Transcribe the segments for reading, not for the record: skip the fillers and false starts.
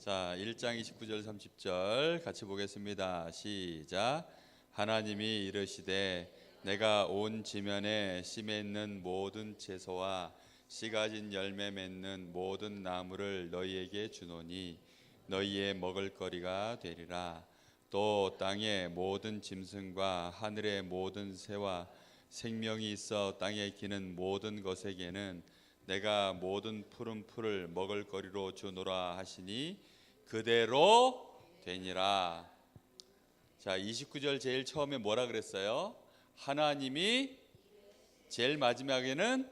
자, 1장 29절 30절 같이 보겠습니다. 시작. 하나님이 이르시되 내가 온 지면에 씨 맺는 모든 채소와 씨 가진 열매 맺는 모든 나무를 너희에게 주노니 너희의 먹을거리가 되리라. 또 땅의 모든 짐승과 하늘의 모든 새와 생명이 있어 땅에 기는 모든 것에게는 내가 모든 푸른 풀을 먹을거리로 주노라 하시니 그대로 되니라. 자, 29절 제일 처음에 뭐라 그랬어요? 하나님이 제일 마지막에는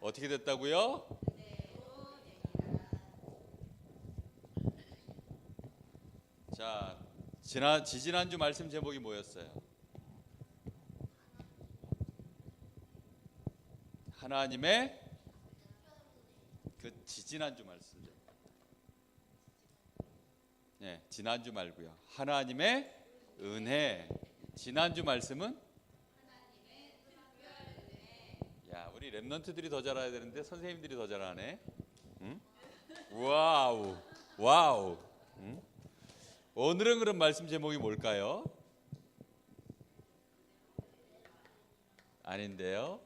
어떻게 됐다고요? 자, 지지난주 말씀 제목이 뭐였어요? 하나님의 그 지지난주 말씀. 네, 지난주 말고요. 하나님의 은혜. 지난주 말씀은 야, 우리 랩런트들이 더 잘해야 되는데 선생님들이 더 잘하네. 응? 와우, 와우. 응? 오늘은 그런 말씀 제목이 뭘까요? 아닌데요.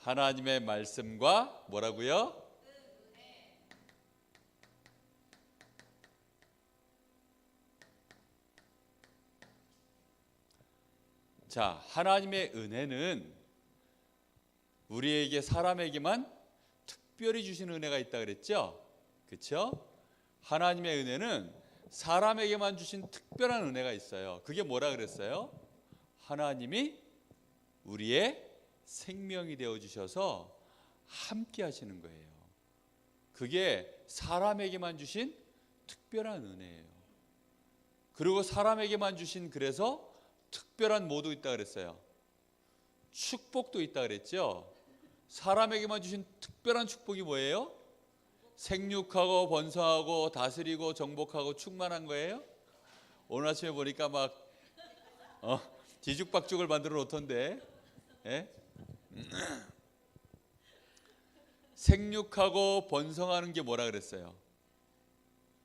하나님의 말씀과 뭐라고요? 자, 하나님의 은혜는 우리에게 사람에게만 특별히 주시는 은혜가 있다 그랬죠? 그렇죠? 하나님의 은혜는 사람에게만 주신 특별한 은혜가 있어요. 그게 뭐라 그랬어요? 하나님이 우리의 생명이 되어 주셔서 함께 하시는 거예요. 그게 사람에게만 주신 특별한 은혜예요. 그리고 사람에게만 주신 그래서 특별한 뭐도 있다 그랬어요? 축복도 있다 그랬죠? 사람에게만 주신 특별한 축복이 뭐예요? 생육하고 번성하고 다스리고 정복하고 충만한 거예요? 오늘 아침에 보니까 막 뒤죽박죽을 만들어 놓던데. 예? 생육하고 번성하는 게 뭐라 그랬어요?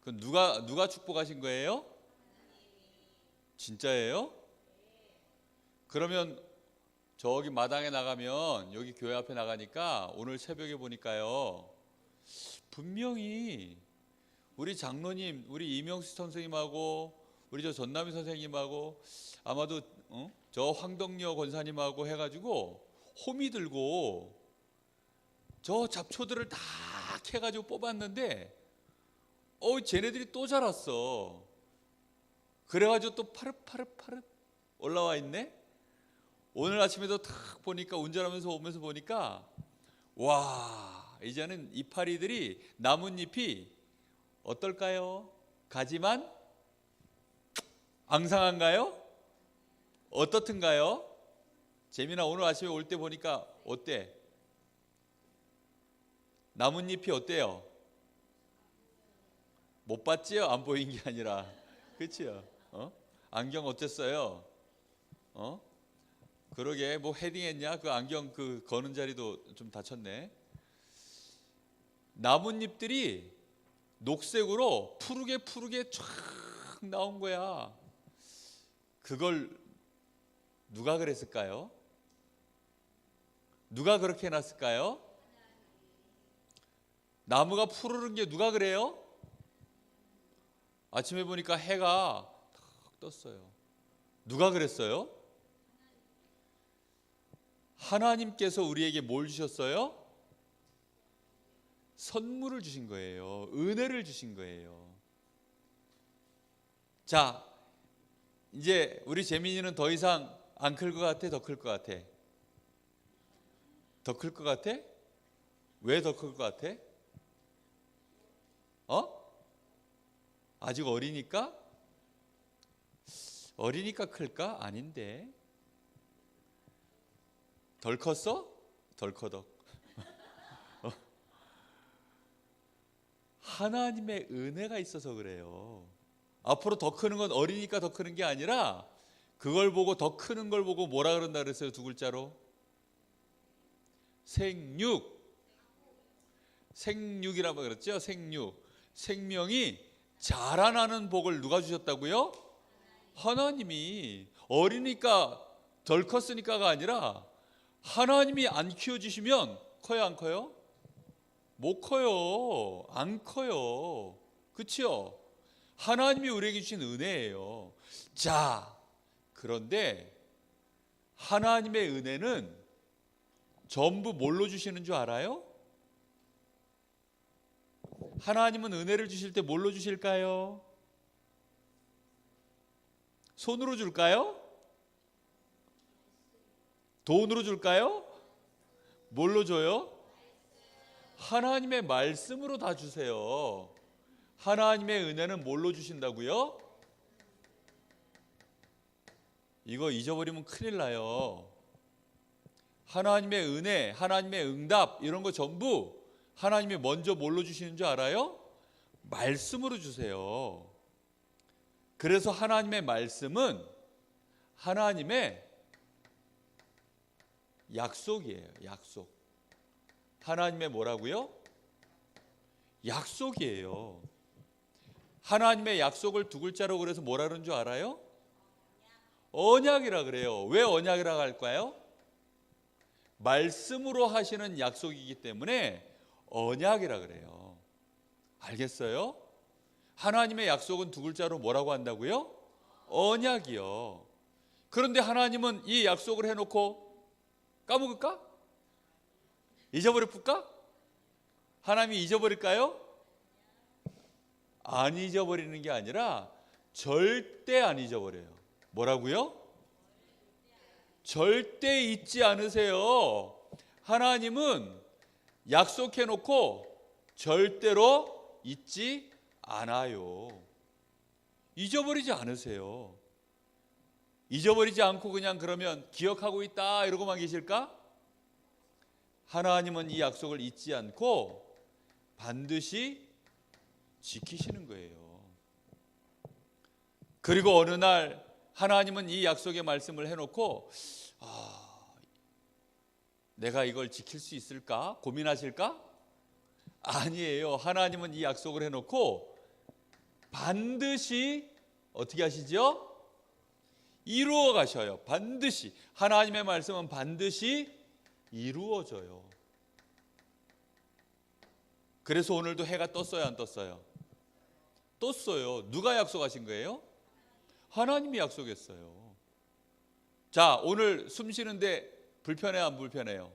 그 누가 축복하신 거예요? 진짜예요? 그러면 저기 마당에 나가면 여기 교회 앞에 나가니까 오늘 새벽에 보니까요, 분명히 우리 장로님, 우리 이명수 선생님하고 우리 저 전남희 선생님하고 아마도 저 황덕여 권사님하고 해가지고 호미 들고 저 잡초들을 다 캐가지고 뽑았는데 쟤네들이 또 자랐어. 그래가지고 또 파릇파릇 올라와 있네. 오늘 아침에도 탁 보니까 운전하면서 오면서 보니까 와, 이제는 이파리들이 나뭇잎이 어떨까요? 가지만 앙상한가요? 어떻든가요? 재민아, 오늘 아침에 올 때 보니까 어때? 나뭇잎이 어때요? 못 봤지요? 안 보인 게 아니라. 그렇지요? 안경 어땠어요? 그러게 뭐 헤딩했냐? 그 안경 그 거는 자리도 좀 다쳤네. 나뭇잎들이 녹색으로 푸르게 쫙 나온 거야. 그걸 누가 그랬을까요? 누가 그렇게 해놨을까요? 나무가 푸르른 게 누가 그래요? 아침에 보니까 해가 탁 떴어요. 누가 그랬어요? 하나님께서 우리에게 뭘 주셨어요? 선물을 주신 거예요. 은혜를 주신 거예요. 자, 이제 우리 재민이는 더 이상 안 클 것 같아? 더 클 것 같아? 더 클 것 같아? 왜 더 클 것 같아? 아직 어리니까? 어리니까 클까? 아닌데. 덜 컸어? 덜 커덕. 하나님의 은혜가 있어서 그래요. 앞으로 더 크는 건 어리니까 더 크는 게 아니라 그걸 보고 더 크는 걸 보고 뭐라 그런다 그랬어요? 두 글자로 생육. 생육이라고 그랬죠? 생육. 생명이 자라나는 복을 누가 주셨다고요? 하나님이. 어리니까 덜 컸으니까가 아니라 하나님이 안 키워주시면 커요 안 커요? 못 커요. 안 커요. 그렇죠? 하나님이 우리에게 주신 은혜예요. 자, 그런데 하나님의 은혜는 전부 뭘로 주시는 줄 알아요? 하나님은 은혜를 주실 때 뭘로 주실까요? 손으로 줄까요? 돈으로 줄까요? 뭘로 줘요? 하나님의 말씀으로 다 주세요. 하나님의 은혜는 뭘로 주신다고요? 이거 잊어버리면 큰일 나요. 하나님의 은혜, 하나님의 응답 이런 거 전부 하나님이 먼저 뭘로 주시는 줄 알아요? 말씀으로 주세요. 그래서 하나님의 말씀은 하나님의 약속이에요. 약속. 하나님의 뭐라고요? 약속이에요. 하나님의 약속을 두 글자로 그래서 뭐라 그러는 줄 알아요? 언약이라 그래요. 왜 언약이라고 할까요? 말씀으로 하시는 약속이기 때문에 언약이라 그래요. 알겠어요? 하나님의 약속은 두 글자로 뭐라고 한다고요? 언약이요. 그런데 하나님은 이 약속을 해놓고 까먹을까? 잊어버려 풀까? 하나님이 잊어버릴까요? 안 잊어버리는 게 아니라 절대 안 잊어버려요. 뭐라고요? 절대 잊지 않으세요. 하나님은 약속해놓고 절대로 잊지 않아요. 잊어버리지 않으세요. 잊어버리지 않고 그냥 그러면 기억하고 있다 이러고만 계실까? 하나님은 이 약속을 잊지 않고 반드시 지키시는 거예요. 그리고 어느 날 하나님은 이 약속의 말씀을 해놓고 내가 이걸 지킬 수 있을까? 고민하실까? 아니에요. 하나님은 이 약속을 해놓고 반드시 어떻게 하시죠? 이루어 가셔요. 반드시. 하나님의 말씀은 반드시 이루어져요. 그래서 오늘도 해가 떴어요, 안 떴어요? 떴어요. 누가 약속하신 거예요? 하나님이 약속했어요. 자, 오늘 숨 쉬는데 불편해요, 안 불편해요?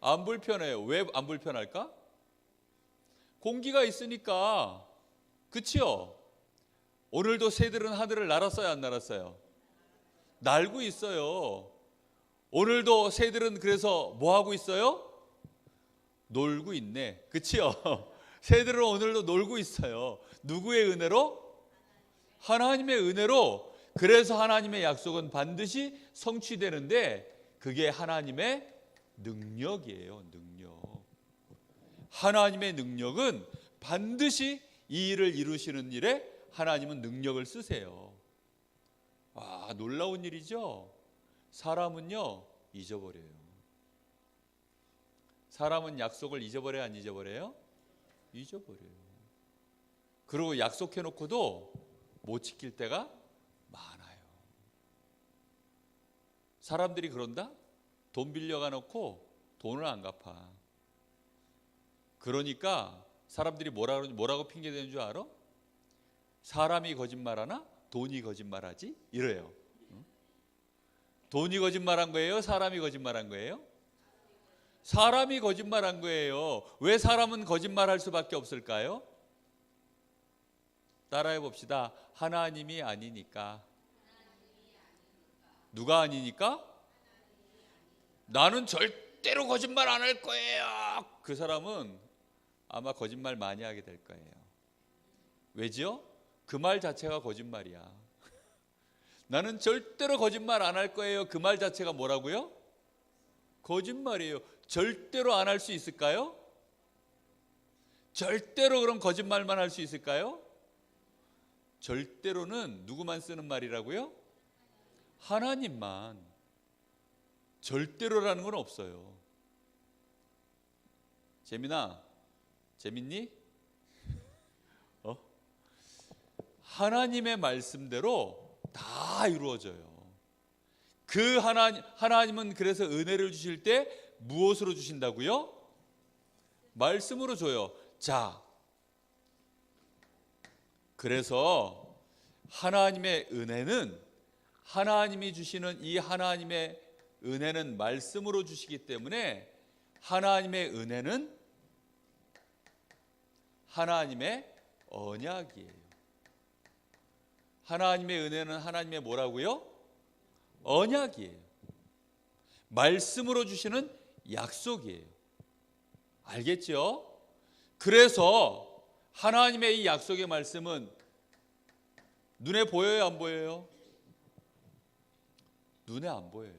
안 불편해요. 왜 안 불편할까? 공기가 있으니까. 그치요? 오늘도 새들은 하늘을 날았어요, 안 날았어요? 날고 있어요. 오늘도 새들은 그래서 뭐 하고 있어요? 놀고 있네. 그치요? 새들은 오늘도 놀고 있어요. 누구의 은혜로? 하나님의 은혜로. 그래서 하나님의 약속은 반드시 성취되는데 그게 하나님의 능력이에요. 능력. 하나님의 능력은 반드시 이 일을 이루시는 일에 하나님은 능력을 쓰세요. 와, 놀라운 일이죠. 사람은요 잊어버려요. 사람은 약속을 잊어버려요, 안 잊어버려요? 잊어버려요. 그리고 약속해놓고도 못 지킬 때가 많아요. 사람들이 그런다? 돈 빌려가 놓고 돈을 안 갚아. 그러니까 사람들이 뭐라고 핑계대는 줄 알아? 사람이 거짓말하나? 돈이 거짓말하지? 이래요. 돈이 거짓말한 거예요? 사람이 거짓말한 거예요? 사람이 거짓말한 거예요. 왜 사람은 거짓말할 수밖에 없을까요? 따라해 봅시다. 하나님이 아니니까. 누가 아니니까? 나는 절대로 거짓말 안 할 거예요. 그 사람은 아마 거짓말 많이 하게 될 거예요. 왜지요? 그 말 자체가 거짓말이야. 나는 절대로 거짓말 안 할 거예요. 그 말 자체가 뭐라고요? 거짓말이에요. 절대로 안 할 수 있을까요? 절대로 그럼 거짓말만 할 수 있을까요? 절대로는 누구만 쓰는 말이라고요? 하나님만. 절대로라는 건 없어요. 재민아, 재밌니? 하나님의 말씀대로 다 이루어져요. 그 하나님은 그래서 은혜를 주실 때 무엇으로 주신다고요? 말씀으로 줘요. 자, 그래서 하나님의 은혜는, 하나님이 주시는 이 하나님의 은혜는 말씀으로 주시기 때문에 하나님의 은혜는 하나님의 언약이에요. 하나님의 은혜는 하나님의 뭐라고요? 언약이에요. 말씀으로 주시는 약속이에요. 알겠죠? 그래서 하나님의 이 약속의 말씀은 눈에 보여요, 안 보여요? 눈에 안 보여요.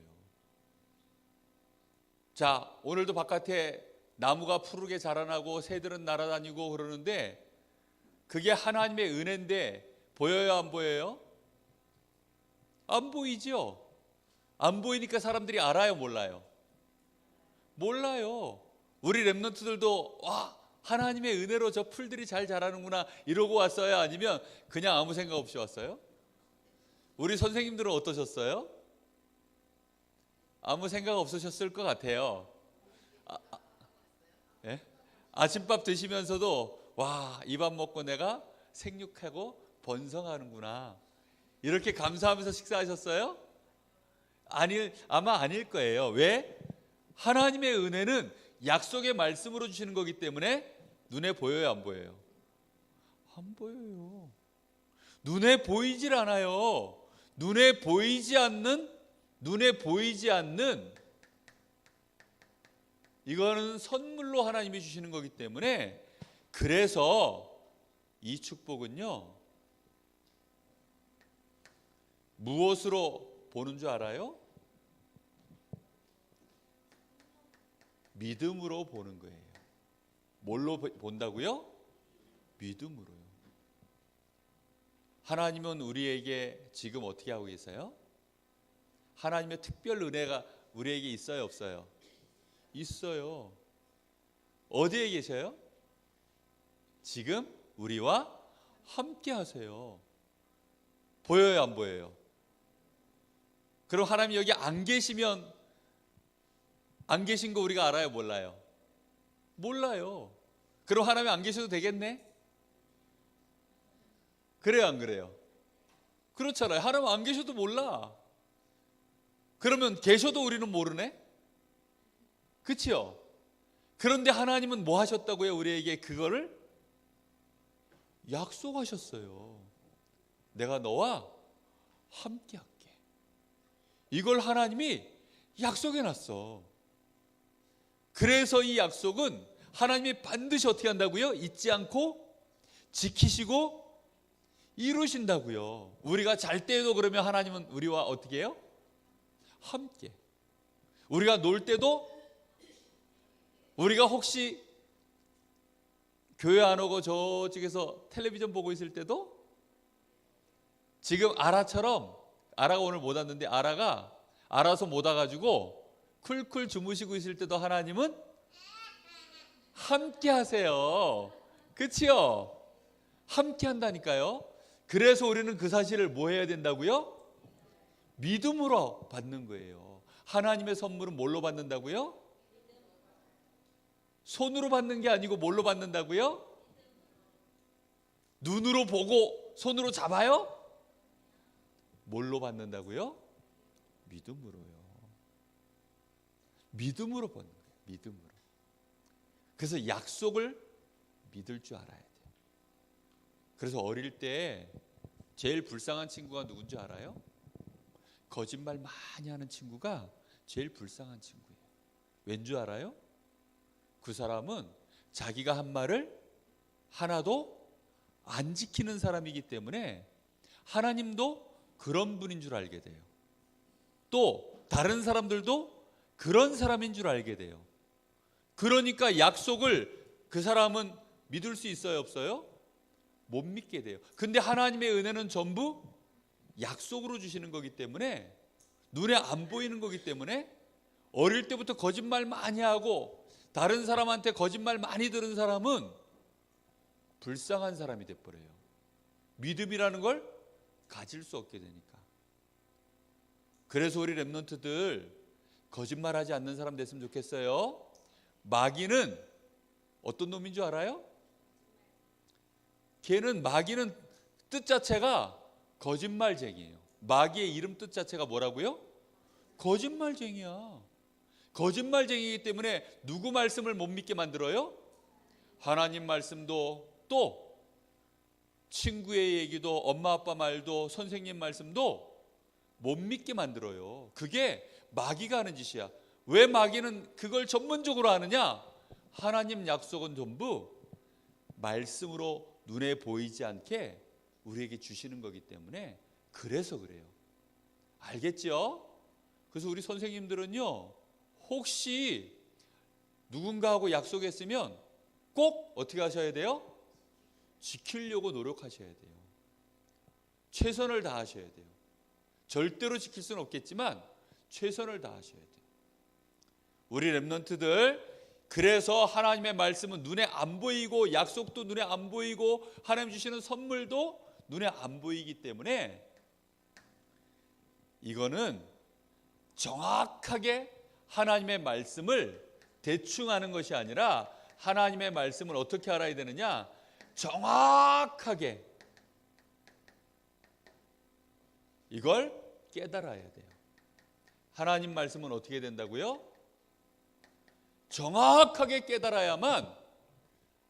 자, 오늘도 바깥에 나무가 푸르게 자라나고 새들은 날아다니고 그러는데 그게 하나님의 은혜인데 보여요, 안 보여요? 안 보이죠? 안 보이니까 사람들이 알아요, 몰라요? 몰라요. 우리 랩런트들도 와, 하나님의 은혜로 저 풀들이 잘 자라는구나 이러고 왔어요? 아니면 그냥 아무 생각 없이 왔어요? 우리 선생님들은 어떠셨어요? 아무 생각 없으셨을 것 같아요. 예? 아침밥 드시면서도 와, 이 밥 먹고 내가 생육하고 번성하는구나 이렇게 감사하면서 식사하셨어요? 아마 아닐 거예요. 왜? 하나님의 은혜는 약속의 말씀으로 주시는 거기 때문에 눈에 보여요, 안 보여요? 안 보여요. 눈에 보이질 않아요. 눈에 보이지 않는 이거는 선물로 하나님이 주시는 거기 때문에, 그래서 이 축복은요, 무엇으로 보는 줄 알아요? 믿음으로 보는 거예요. 뭘로 본다고요? 믿음으로요. 하나님은 우리에게 지금 어떻게 하고 계세요? 하나님의 특별 은혜가 우리에게 있어요, 없어요? 있어요. 어디에 계셔요? 지금 우리와 함께 하세요. 보여요, 안 보여요? 그럼 하나님 여기 안 계시면 안 계신 거 우리가 알아요, 몰라요? 몰라요. 그럼 하나님 안 계셔도 되겠네? 그래요, 안 그래요? 그렇잖아요. 하나님 안 계셔도 몰라. 그러면 계셔도 우리는 모르네? 그치요? 그런데 하나님은 뭐 하셨다고요? 우리에게 그거를 약속하셨어요. 내가 너와 함께 할게. 이걸 하나님이 약속해 놨어. 그래서 이 약속은 하나님이 반드시 어떻게 한다고요? 잊지 않고 지키시고 이루신다고요. 우리가 잘 때에도 그러면 하나님은 우리와 어떻게 해요? 함께. 우리가 놀 때도, 우리가 혹시 교회 안 오고 저쪽에서 텔레비전 보고 있을 때도, 지금 아라처럼, 아라가 오늘 못 왔는데 아라가 알아서 못 와가지고 쿨쿨 주무시고 있을 때도 하나님은 함께 하세요. 그치요? 함께 한다니까요. 그래서 우리는 그 사실을 뭐 해야 된다고요? 믿음으로 받는 거예요. 하나님의 선물은 뭘로 받는다고요? 손으로 받는 게 아니고 뭘로 받는다고요? 눈으로 보고 손으로 잡아요? 뭘로 받는다고요? 믿음으로요. 믿음으로 받는 거예요. 믿음으로. 그래서 약속을 믿을 줄 알아야 돼요. 그래서 어릴 때 제일 불쌍한 친구가 누군지 알아요? 거짓말 많이 하는 친구가 제일 불쌍한 친구예요. 왠 줄 알아요? 그 사람은 자기가 한 말을 하나도 안 지키는 사람이기 때문에 하나님도 그런 분인 줄 알게 돼요. 또 다른 사람들도 그런 사람인 줄 알게 돼요. 그러니까 약속을 그 사람은 믿을 수 있어요, 없어요? 못 믿게 돼요. 근데 하나님의 은혜는 전부 약속으로 주시는 거기 때문에, 눈에 안 보이는 거기 때문에, 어릴 때부터 거짓말 많이 하고 다른 사람한테 거짓말 많이 들은 사람은 불쌍한 사람이 돼버려요. 믿음이라는 걸 가질 수 없게 되니까. 그래서 우리 렘넌트들 거짓말하지 않는 사람 됐으면 좋겠어요. 마귀는 어떤 놈인 줄 알아요? 마귀는 뜻 자체가 거짓말쟁이에요. 마귀의 이름 뜻 자체가 뭐라고요? 거짓말쟁이야. 거짓말쟁이이기 때문에 누구 말씀을 못 믿게 만들어요? 하나님 말씀도, 또 친구의 얘기도, 엄마 아빠 말도, 선생님 말씀도 못 믿게 만들어요. 그게 마귀가 하는 짓이야. 왜 마귀는 그걸 전문적으로 하느냐? 하나님 약속은 전부 말씀으로 눈에 보이지 않게 우리에게 주시는 거기 때문에, 그래서 그래요. 알겠죠? 그래서 우리 선생님들은요, 혹시 누군가하고 약속했으면 꼭 어떻게 하셔야 돼요? 지키려고 노력하셔야 돼요. 최선을 다하셔야 돼요. 절대로 지킬 수는 없겠지만 최선을 다하셔야 돼요. 우리 렘넌트들, 그래서 하나님의 말씀은 눈에 안 보이고, 약속도 눈에 안 보이고, 하나님 주시는 선물도 눈에 안 보이기 때문에, 이거는 정확하게 하나님의 말씀을 대충 하는 것이 아니라, 하나님의 말씀을 어떻게 알아야 되느냐? 정확하게 이걸 깨달아야 돼요. 하나님 말씀은 어떻게 된다고요? 정확하게 깨달아야만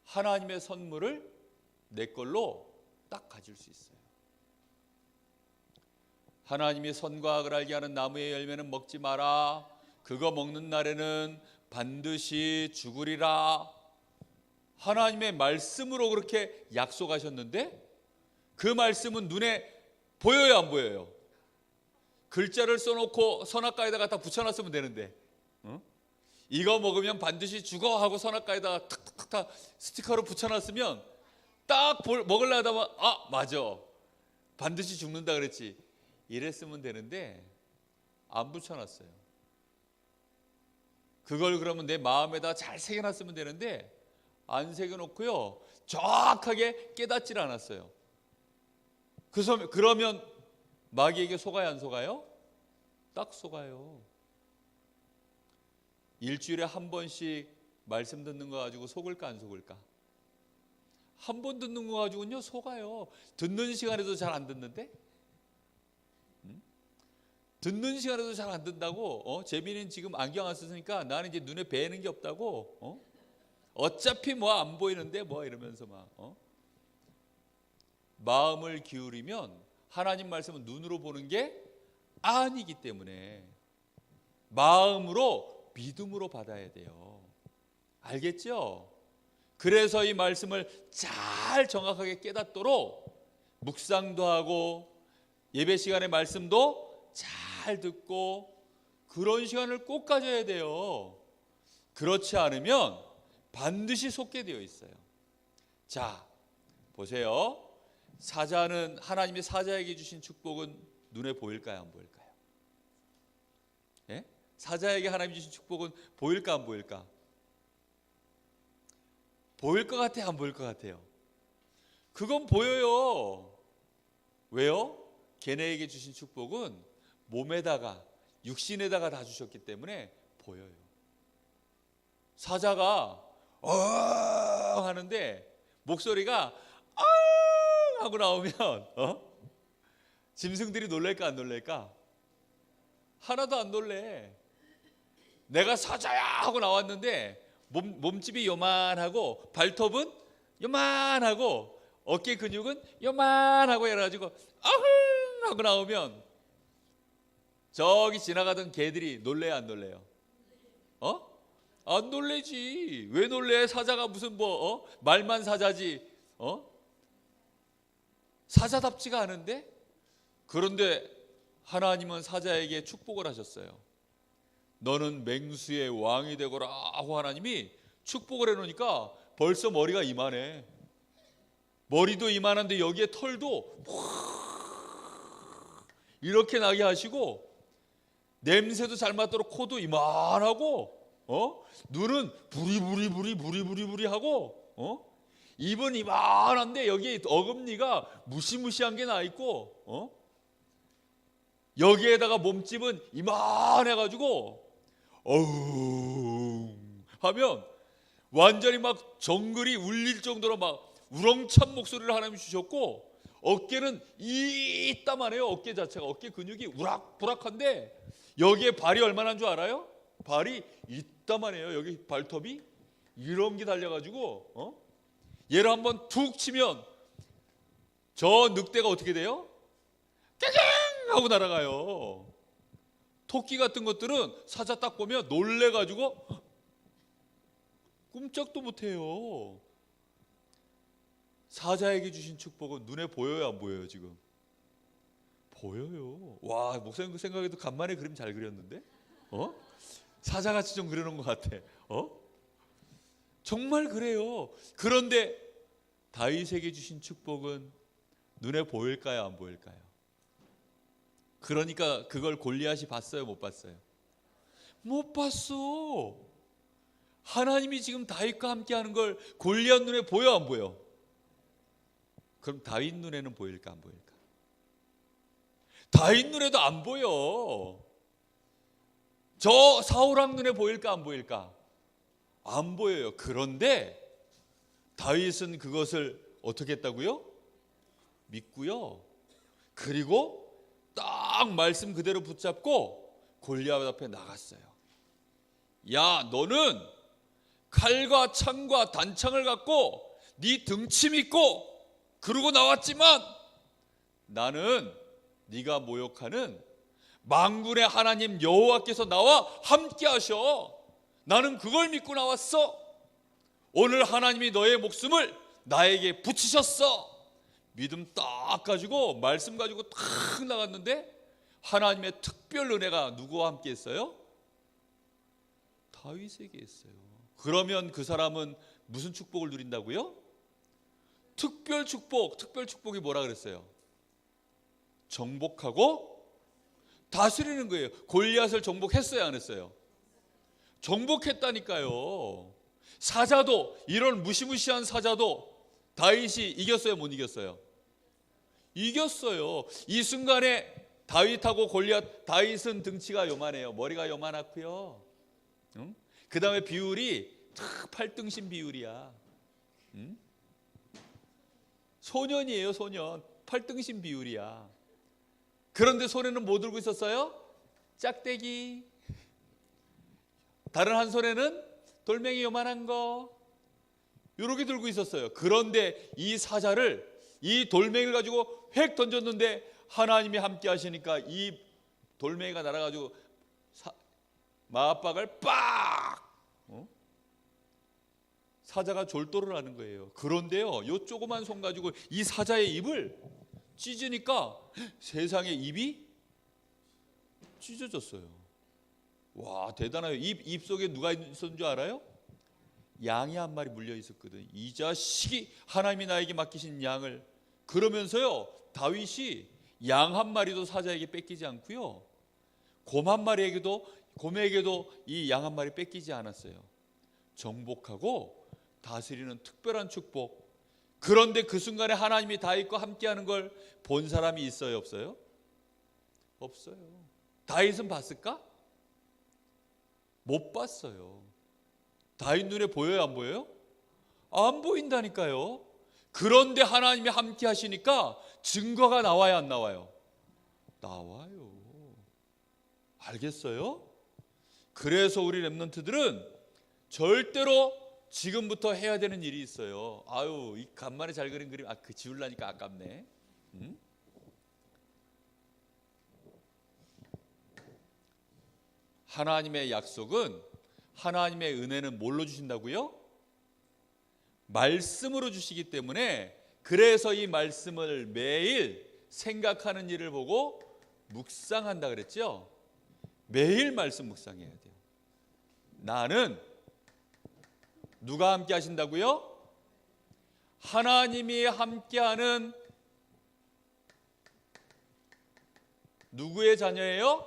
하나님의 선물을 내 걸로 딱 가질 수 있어요. 하나님이 선과 악을 알게 하는 나무의 열매는 먹지 마라. 그거 먹는 날에는 반드시 죽으리라. 하나님의 말씀으로 그렇게 약속하셨는데, 그 말씀은 눈에 보여요, 안 보여요? 글자를 써놓고 선악과에다 갖다 붙여놨으면 되는데, 이거 먹으면 반드시 죽어 하고 선악과에다가 탁탁탁 스티커로 붙여놨으면 딱 먹으려다 보면, 아 맞아, 반드시 죽는다 그랬지, 이랬으면 되는데 안 붙여놨어요. 그걸 그러면 내 마음에다 잘 새겨놨으면 되는데 안 새겨놓고요, 정확하게 깨닫질 않았어요. 그러면 마귀에게 속아요, 안 속아요? 딱 속아요. 일주일에 한 번씩 말씀 듣는 거 가지고 속을까 안 속을까? 한 번 듣는 거 가지고는요 속아요. 듣는 시간에도 잘 안 듣는데? 듣는 시간에도 잘 안 듣는다고? 재민이는 지금 안경 안 쓰니까 나는 이제 눈에 뵈는 게 없다고? 어차피 뭐 안 보이는데 뭐 이러면서 막 마음을 기울이면 하나님 말씀은 눈으로 보는 게 아니기 때문에 마음으로, 믿음으로 받아야 돼요. 알겠죠? 그래서 이 말씀을 잘 정확하게 깨닫도록 묵상도 하고 예배 시간에 말씀도 잘 듣고 그런 시간을 꼭 가져야 돼요. 그렇지 않으면 반드시 속게 되어 있어요. 자, 보세요. 사자는, 하나님이 사자에게 주신 축복은 눈에 보일까요, 안 보일까요? 예? 사자에게 하나님이 주신 축복은 보일까, 안 보일까? 보일 것 같아요, 안 보일 것 같아요? 그건 보여요. 왜요? 걔네에게 주신 축복은 몸에다가, 육신에다가 다 주셨기 때문에 보여요. 사자가 하는데 목소리가 하고 나오면 짐승들이 놀랄까 안 놀랄까? 하나도 안 놀래. 내가 사자야 하고 나왔는데 몸집이 요만하고 발톱은 요만하고 어깨 근육은 요만하고 해가지고 아흥 하고 나오면 저기 지나가던 개들이 놀래요, 안 놀래요? 안 놀래지. 왜 놀래? 사자가 무슨 말만 사자지. 사자답지가 않은데? 그런데 하나님은 사자에게 축복을 하셨어요. 너는 맹수의 왕이 되거라 하고 하나님이 축복을 해놓으니까 벌써 머리가 이만해. 머리도 이만한데 여기에 털도 이렇게 나게 하시고, 냄새도 잘 맡도록 코도 이만하고, 눈은 부리부리 하고, 입은 이만한데 여기에 어금니가 무시무시한 게 나 있고, 여기에다가 몸집은 이만해가지고 어우 하면 완전히 막 정글이 울릴 정도로 막 우렁찬 목소리를 하나님 주셨고, 어깨는 이따만해요. 어깨 자체가, 어깨 근육이 우락부락한데 여기에 발이 얼마나 줄 알아요? 발이 이따만해요. 여기 발톱이 이런 게 달려가지고 얘를 한번 툭 치면 저 늑대가 어떻게 돼요? 깽깽 하고 날아가요. 토끼 같은 것들은 사자 딱 보면 놀래가지고 꼼짝도 못해요. 사자에게 주신 축복은 눈에 보여요, 안 보여요? 지금 보여요. 와, 목사님 그 생각에도 간만에 그림 잘 그렸는데, 사자같이 좀 그려놓은 것 같아. 정말 그래요. 그런데 다윗에게 주신 축복은 눈에 보일까요, 안 보일까요? 그러니까 그걸 골리앗이 봤어요, 못 봤어요? 못 봤어. 하나님이 지금 다윗과 함께하는 걸 골리앗 눈에 보여, 안 보여? 그럼 다윗 눈에는 보일까, 안 보일까? 다윗 눈에도 안 보여. 저 사울왕 눈에 보일까, 안 보일까? 안 보여요. 그런데 다윗은 그것을 어떻게 했다고요? 믿고요. 그리고 딱 말씀 그대로 붙잡고 골리앗 앞에 나갔어요. 야, 너는 칼과 창과 단창을 갖고 네 등치 믿고 그러고 나왔지만 나는 네가 모욕하는 만군의 하나님 여호와께서 나와 함께 하셔. 나는 그걸 믿고 나왔어. 오늘 하나님이 너의 목숨을 나에게 붙이셨어. 믿음 딱 가지고 말씀 가지고 탁 나갔는데 하나님의 특별 은혜가 누구와 함께 했어요? 다윗에게 했어요. 그러면 그 사람은 무슨 축복을 누린다고요? 특별 축복. 특별 축복이 뭐라 그랬어요? 정복하고 다스리는 거예요. 골리앗을 정복했어요, 안 했어요? 정복했다니까요. 사자도, 이런 무시무시한 사자도 다윗이 이겼어요, 못 이겼어요? 이겼어요. 이 순간에 다윗하고 골리앗, 다윗은 등치가 요만해요. 머리가 요만하고요. 그 다음에 비율이 탁 팔등신 비율이야. 소년이에요, 소년. 팔등신 비율이야. 그런데 손에는 뭐 들고 있었어요? 짝대기. 다른 한 손에는 돌멩이 요만한 거 이렇게 들고 있었어요. 그런데 이 사자를, 이 돌멩이를 가지고 획 던졌는데 하나님이 함께 하시니까 이 돌멩이가 날아가지고 마압박을 빡! 사자가 졸도를 하는 거예요. 그런데요, 요 조그만 손 가지고 이 사자의 입을 찢으니까 세상에 입이 찢어졌어요. 와, 대단해요. 입 속에 누가 있었는 줄 알아요? 양이 한 마리 물려 있었거든. 이 자식이 하나님이 나에게 맡기신 양을. 그러면서요, 다윗이 양 한 마리도 사자에게 뺏기지 않고요, 곰 한 마리에게도, 곰에게도 이 양 한 마리 뺏기지 않았어요. 정복하고 다스리는 특별한 축복. 그런데 그 순간에 하나님이 다윗과 함께하는 걸 본 사람이 있어요, 없어요? 없어요. 다윗은 봤을까? 못 봤어요. 다윗 눈에 보여요, 안 보여요? 안 보인다니까요. 그런데 하나님이 함께 하시니까 증거가 나와요, 안 나와요? 나와요. 알겠어요? 그래서 우리 렘넌트들은 절대로 지금부터 해야 되는 일이 있어요. 아유, 이 간만에 잘 그린 그림, 그 지우려니까 아깝네. 하나님의 약속은, 하나님의 은혜는 뭘로 주신다고요? 말씀으로 주시기 때문에, 그래서 이 말씀을 매일 생각하는 일을 보고 묵상한다 그랬죠? 매일 말씀 묵상해야 돼요. 나는 누가 함께 하신다고요? 하나님이 함께하는 누구의 자녀예요?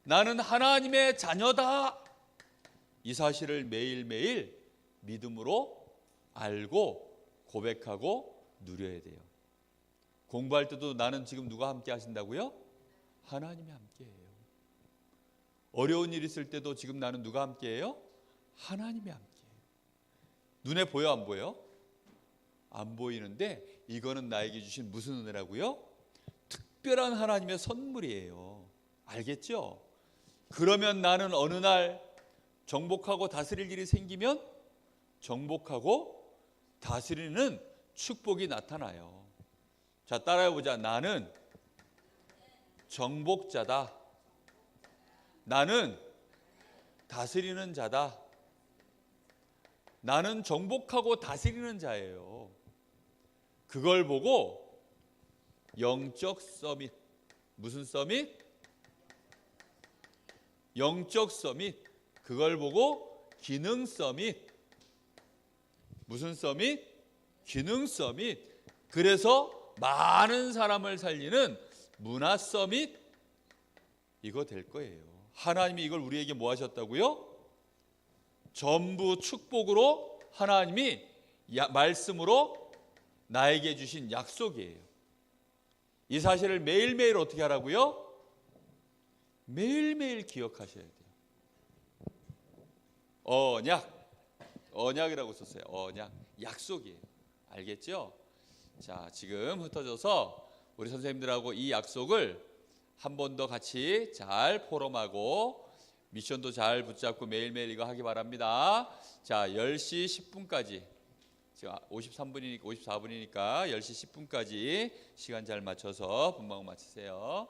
나는 하나님의 자녀다. 이 사실을 매일매일 믿음으로 알고 고백하고 누려야 돼요. 공부할 때도 나는 지금 누가 함께 하신다고요? 하나님이 함께해요. 어려운 일 있을 때도 지금 나는 누가 함께해요? 하나님이 함께해요. 눈에 보여 안 보여? 안 보이는데 이거는 나에게 주신 무슨 은혜라고요? 특별한 하나님의 선물이에요. 알겠죠? 그러면 나는 어느 날 정복하고 다스릴 일이 생기면 정복하고 다스리는 축복이 나타나요. 자, 따라해보자. 나는 정복자다. 나는 다스리는 자다. 나는 정복하고 다스리는 자예요. 그걸 보고 영적 서밋. 무슨 서밋? 영적 서밋. 그걸 보고 기능 서밋. 무슨 서밋? 기능 서밋. 그래서 많은 사람을 살리는 문화 서밋. 이거 될 거예요. 하나님이 이걸 우리에게 뭐 하셨다고요? 전부 축복으로 하나님이 말씀으로 나에게 주신 약속이에요. 이 사실을 매일매일 어떻게 하라고요? 매일매일 기억하셔야 돼요. 언약이라고 썼어요. 언약, 약속이에요. 알겠죠? 자, 지금 흩어져서 우리 선생님들하고 이 약속을 한 번 더 같이 잘 포럼하고 미션도 잘 붙잡고 매일매일 이거 하기 바랍니다. 자, 10시 10분까지 지금 53분이니까 10시 10분까지 시간 잘 맞춰서 분방 마치세요.